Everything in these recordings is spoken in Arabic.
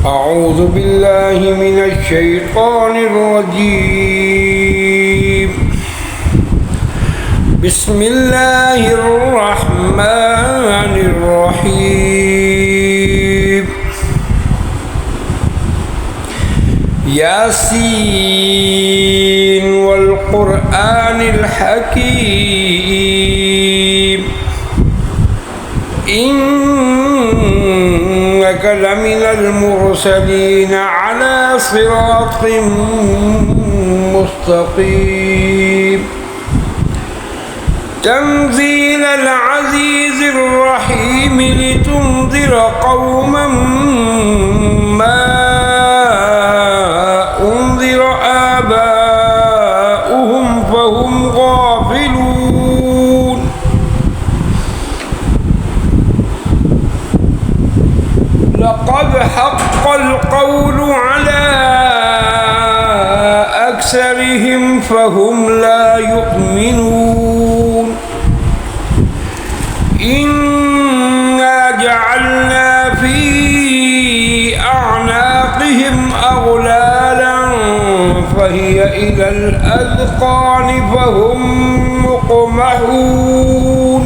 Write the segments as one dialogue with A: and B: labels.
A: أعوذ بالله من الشيطان الرجيم. بسم الله الرحمن الرحيم. ياسين والقرآن الحكيم إنك لمن المرسلين على صراط مستقيم. تنزيل العزيز الرحيم لتنذر قوما ما أنذر آباؤهم فهم غافلون. لقد حق القول على أكثرهم فهم لا يؤمنون. إنا جعلنا في أعناقهم أغلالا فهي إلى الأذقان فهم مقمحون.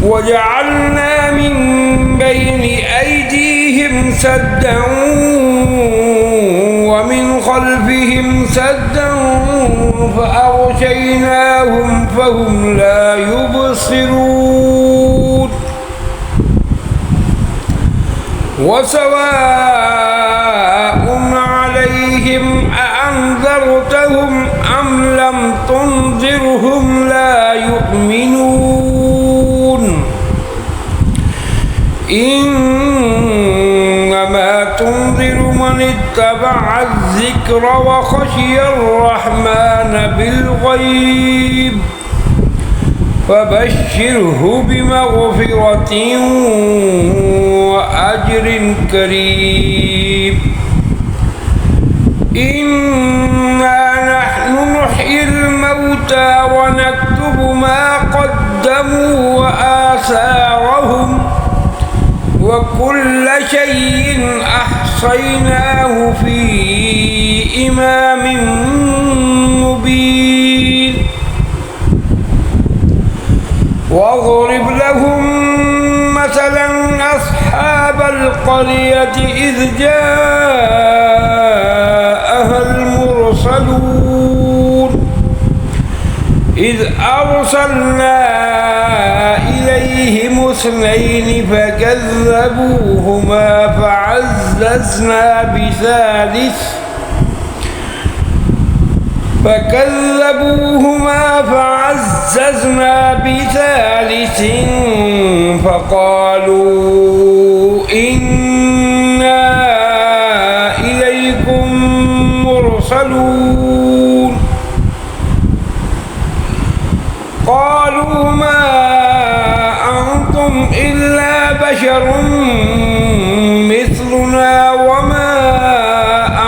A: وجعلنا من بين أيديهم سدا ومن خلفهم سدا فأغشيناهم فهم لا يبصرون. وسواء عليهم أأنذرتهم أم لم تنذرهم لا يؤمنون. إنما تنذر من اتبع الذكر وخشي الرحمن بالغيب فبشره بمغفرة وأجر كريم. إنا نحن نحيي الموتى ونكتب ما قدموا وآثارهم وكل شيء أحصيناه في إمام مبين. واضرب لهم مثلا أصحاب القرية إذ جاءها المرسلون إذ أرسلنا إليهم اثنين فكذبوهما فعززنا بثالث فقالوا إنا إليكم مرسلون. قالوا ما أنتم إلا بشر مثلنا وما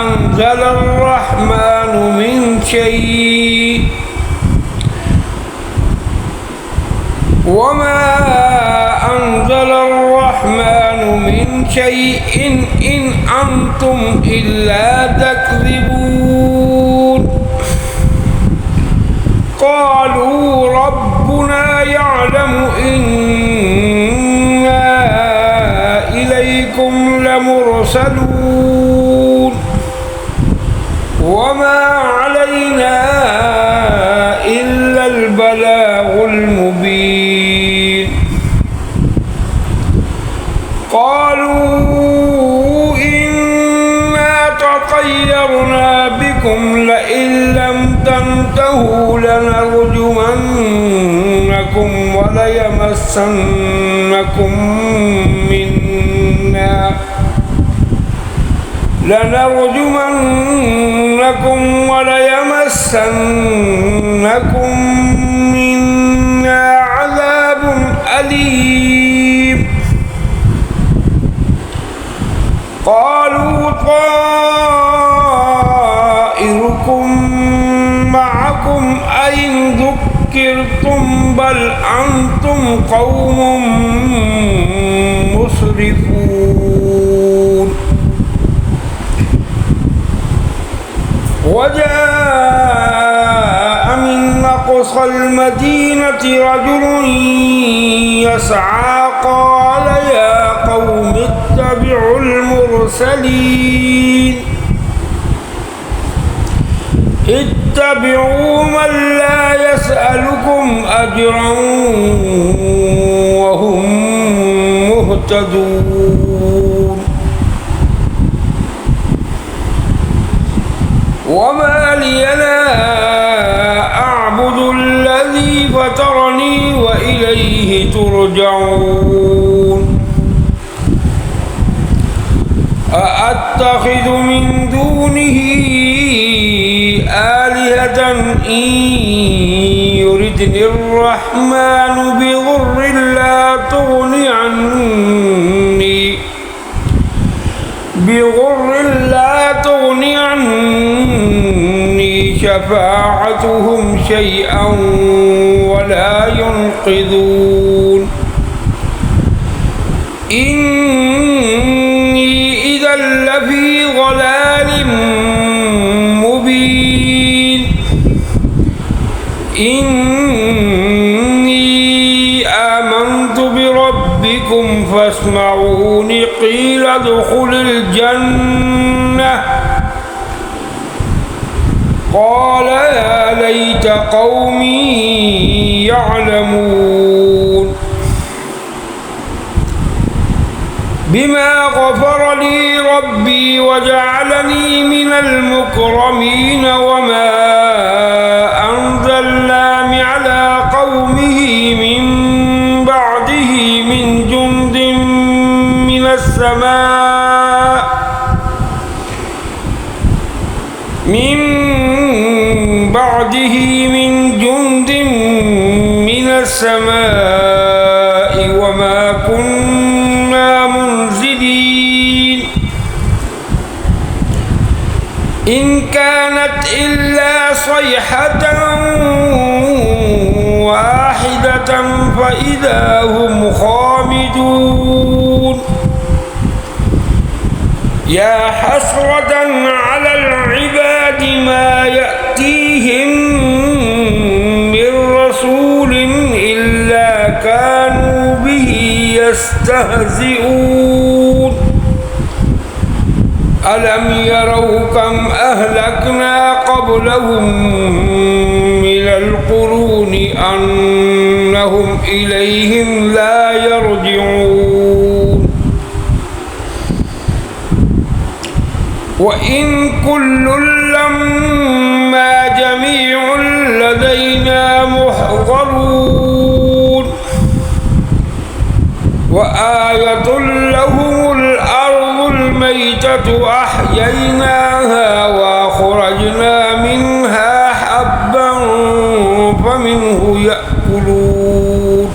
A: أنزل الرحمن من شيء إن أنتم إلا تكذبون. قالوا ربنا يعلم إنا إليكم لمرسلون وما علينا إلا البلاغ المبين. قالوا إنا تطيرنا بكم لئن لم تنتهوا لنرجمنكم وليمسنكم منا عذاب أليم. قالوا طائركم معكم أئن ذكرتم بل أنتم قوم مسرفون. مسرفون وجاء من أقصى المدينة رجل يسعى قال يا قوم اتبعوا المرسلين اتبعوا من لا يسألكم أجرا وهم مهتدون وما لي لا أعبد الذي فطرني وإليه ترجعون أأتخذ من دونه آلهة إن يردني الرحمن بضر لا تغني عني شفاعتهم شيئا ولا ينقذون إني إذا لفي ضلال مبين إني آمنت بربكم فاسمعون قيل ادخل الجنة قال يا ليت قومي يعلمون بما غفر لي ربي وجعلني من المكرمين وما أنزلنا على قومه من بعده من جند من السماء وما كنا منزلين إن كانت إلا صيحة واحدة فإذا هم خامدون يا حسرة على العباد ما يأتيهم من رسول إلا كانوا به يستهزئون ألم يروا كم أهلكنا قبلهم من القرون أنهم إليهم لا يرجعون وإن كل لما جميع لدينا محضرون وآية لهم الأرض الميتة أحييناها وأخرجنا منها حبا فمنه يأكلون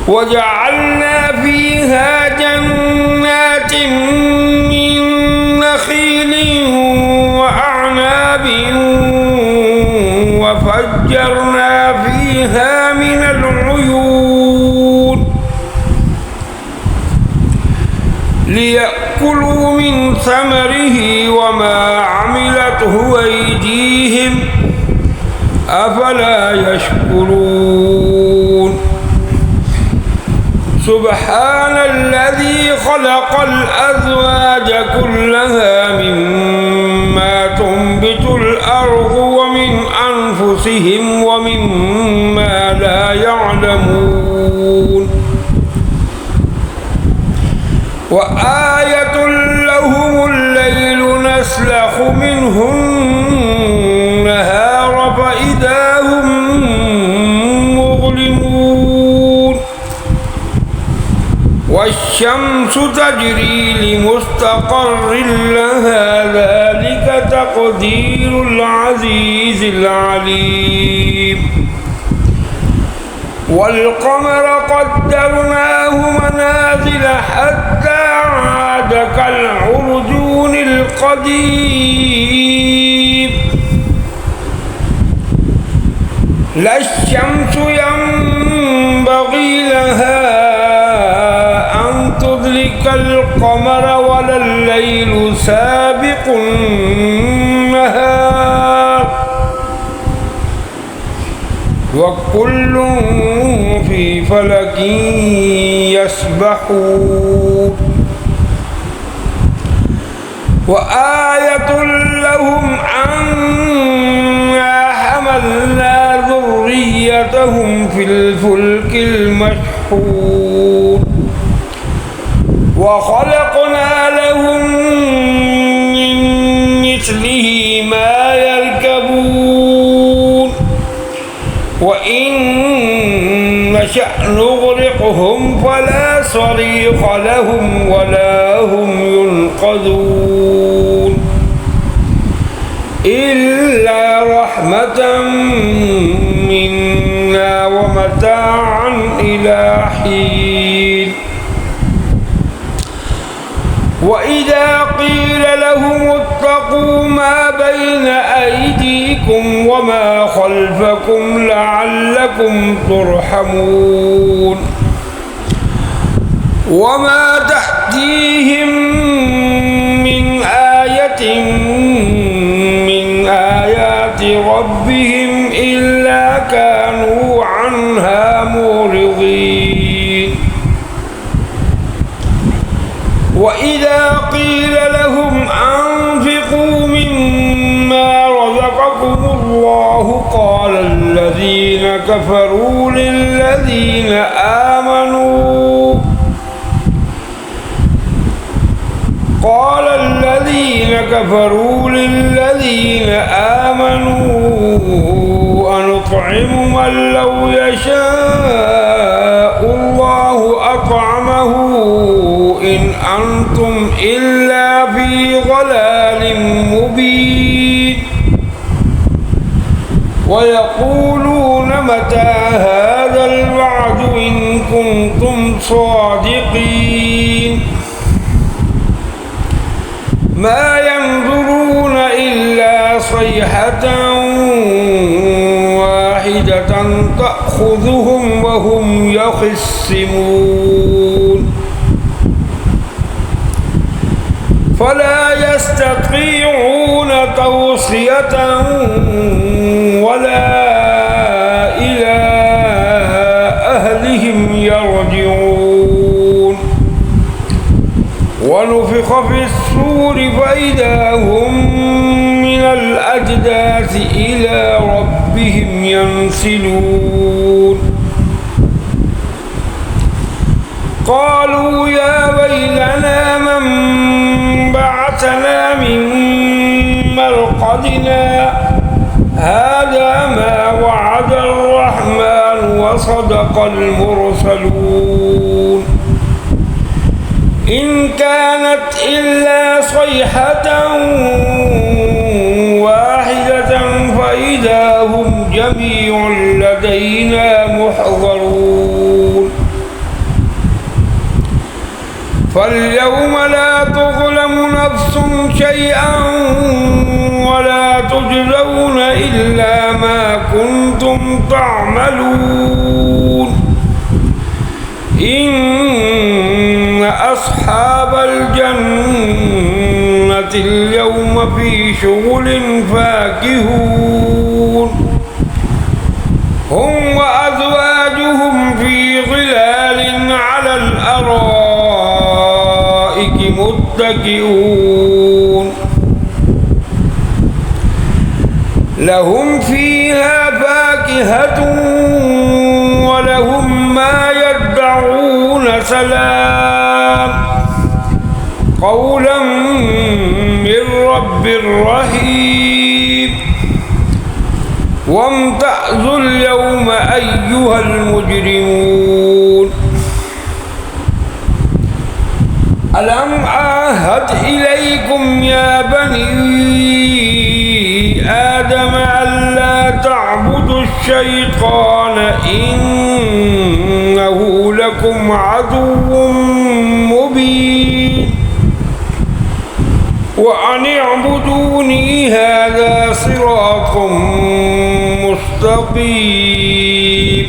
A: وجعلنا فيها جنات من نخيل وأعناب وفجرنا فيها من العيون ليأكلوا من ثمره وما عملته أيديهم أفلا يشكرون سبحان الذي خلق الأزواج كلها مما تنبت الأرض ومن أنفسهم ومما لا يعلمون وآية لهم الليل نسلخ منه النهار فإذا هم مظلمون والشمس تجري لمستقر لها ذلك تقدير العزيز العليم والقمر قدرناه منازل حتى عاد كالعرجون القديم لا الشمس ينبغي لها كالقمر ولا الليل سابق النهار وكل في فلك يسبحون وآية لهم أنا حملنا ذريتهم في الفلك المشحون وخلقنا لهم من مثله ما يركبون وإن نشأ نغرقهم فلا صريخ لهم ولا هم ينقذون إلا رحمة منا ومتاعا إلى حين وإذا قيل لهم اتقوا ما بين أيديكم وما خلفكم لعلكم ترحمون وما تأتيهم من آية من آيات ربهم إلا كانوا عنها معرضين وإذا قيل لهم أنفقوا مما رزقكم الله قال الذين كفروا للذين آمنوا أنطعم من لو يشاء الله أطعمه إن أنتم إلا في ضلال مبين ويقولون متى هذا الوعد إن كنتم صادقين ما ينظرون إلا صيحة واحدة تأخذهم وهم يخصمون فلا يستطيعون توصية ولا إلى أهلهم يرجعون ونفخ في الصور فإذا هم من الأجداث إلى ربهم ينسلون قالوا يا ويلنا من بعثنا من مرقدنا هذا ما وعد الرحمن وصدق المرسلون إن كانت إلا صيحة واحدة فإذا هم جميع لدينا محضرون فاليوم لا تظلم نفس شيئا ولا تجزون إلا ما كنتم تعملون إن أصحاب الجنة اليوم في شغل فاكهون هم وأزواجهم في ظلال على الأرائك متكئون لهم فيها فاكهة ولهم ما يدعون سلام قولا من رب رحيم وامتازوا اليوم أيها المجرمون ألم أعهد إليكم يا بني آدم ألا تعبدوا الشيطان إنه لكم عدو مبين وأن اعبدوني هذا صراط مستقيم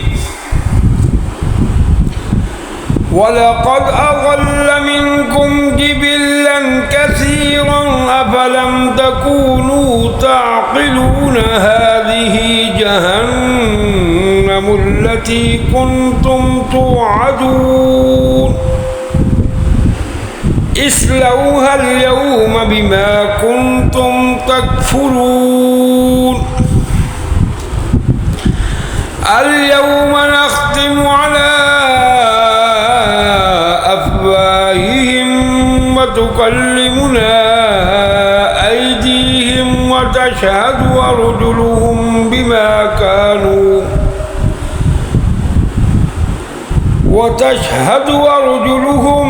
A: ولقد أضل منكم جبلا كثيرا أفلم تكونوا تعقلون هذه جهنم التي كنتم توعدون اصلوها اليوم بما كنتم تكفرون اليوم نختم على أفواههم وتكلمنا أيديهم وتشهد أرجلهم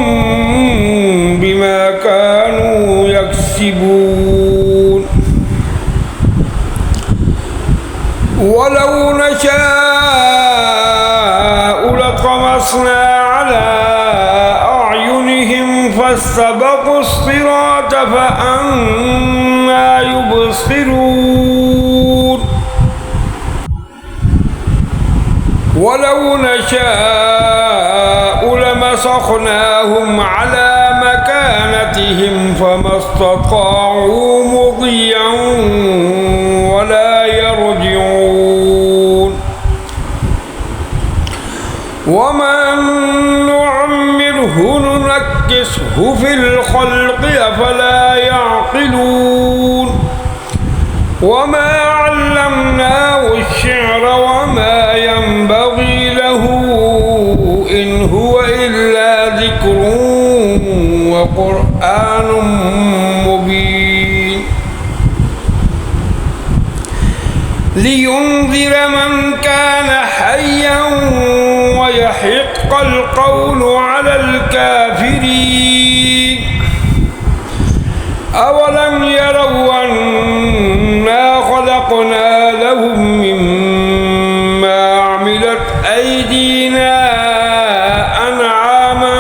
A: بما كانوا يكسبون ولو نشاء لطمسنا على أعينهم فاستبقوا الصراط فأنى يبصرون ولو نشاء لمسخناهم على مكانتهم فما استطاعوا مضيا ولا يرجعون ومن نعمره ننكسه في الخلق أفلا يعقلون وما علمناه الشعر وما ينبغي له إن هو إلا ذكر وقرآن مبين لينذر من كان حيا ويحق القول على الكافرين أولم يروا أنا خلقنا لهم مما عملت أيدينا أنعاما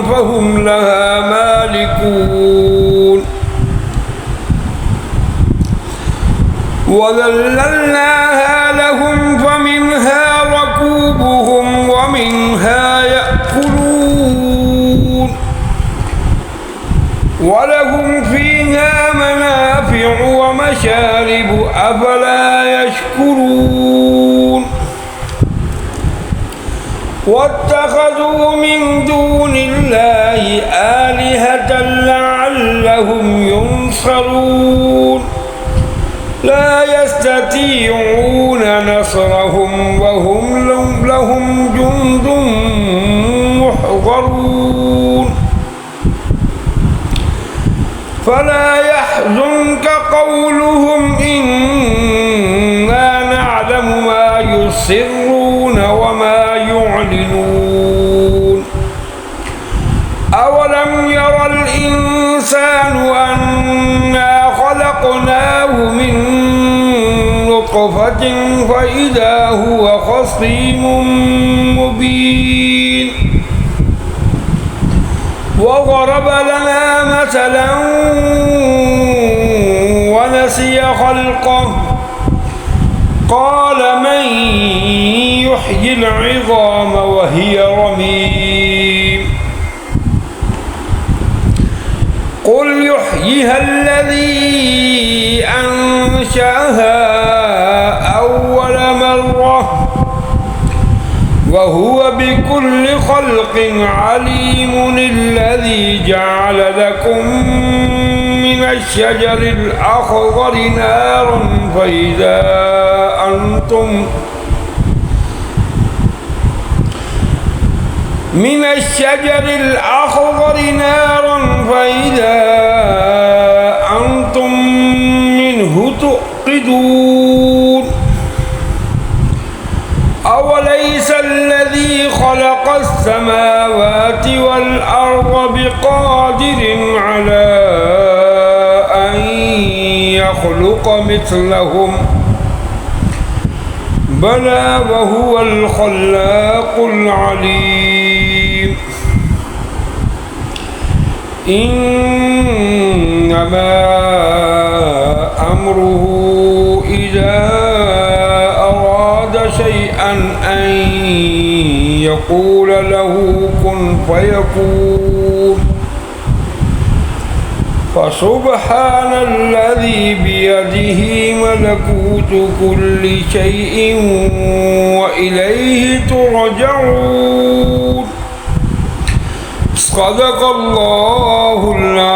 A: فهم لها مالكون وذللناها لهم فمنها ركوبهم ومنها يأكلون ولهم فيها منافع ومشارب أفلا يشكرون واتخذوا من دون الله آلهة لعلهم ينصرون لا يستطيعون نصرهم وهم لهم جند محضرون فلا يحزنك قولهم إنا نعلم ما يسرون وما يعلنون أولم يرى الإنسان أنا خلقناه من نطفة فإذا هو خصيم مبين وضرب لنا مثلا ونسي خلقه قال من يحيي العظام وهي رميم قل يحييها الذي أنشأها أول مرة وهو بكل خلق عليم الذي جعل لكم من الشجر الأخضر نارا فإذا أنتم منه توقدون أوليس الذي خلق السماوات والأرض بقادر على أن يخلق مثلهم بلى وهو الخلاق العليم إنما أمره إذا أراد شيئا أن يقول له كن فيكون فسبحان الذي بيده ملكوت كل شيء وإليه ترجعون. صدق الله العظيم.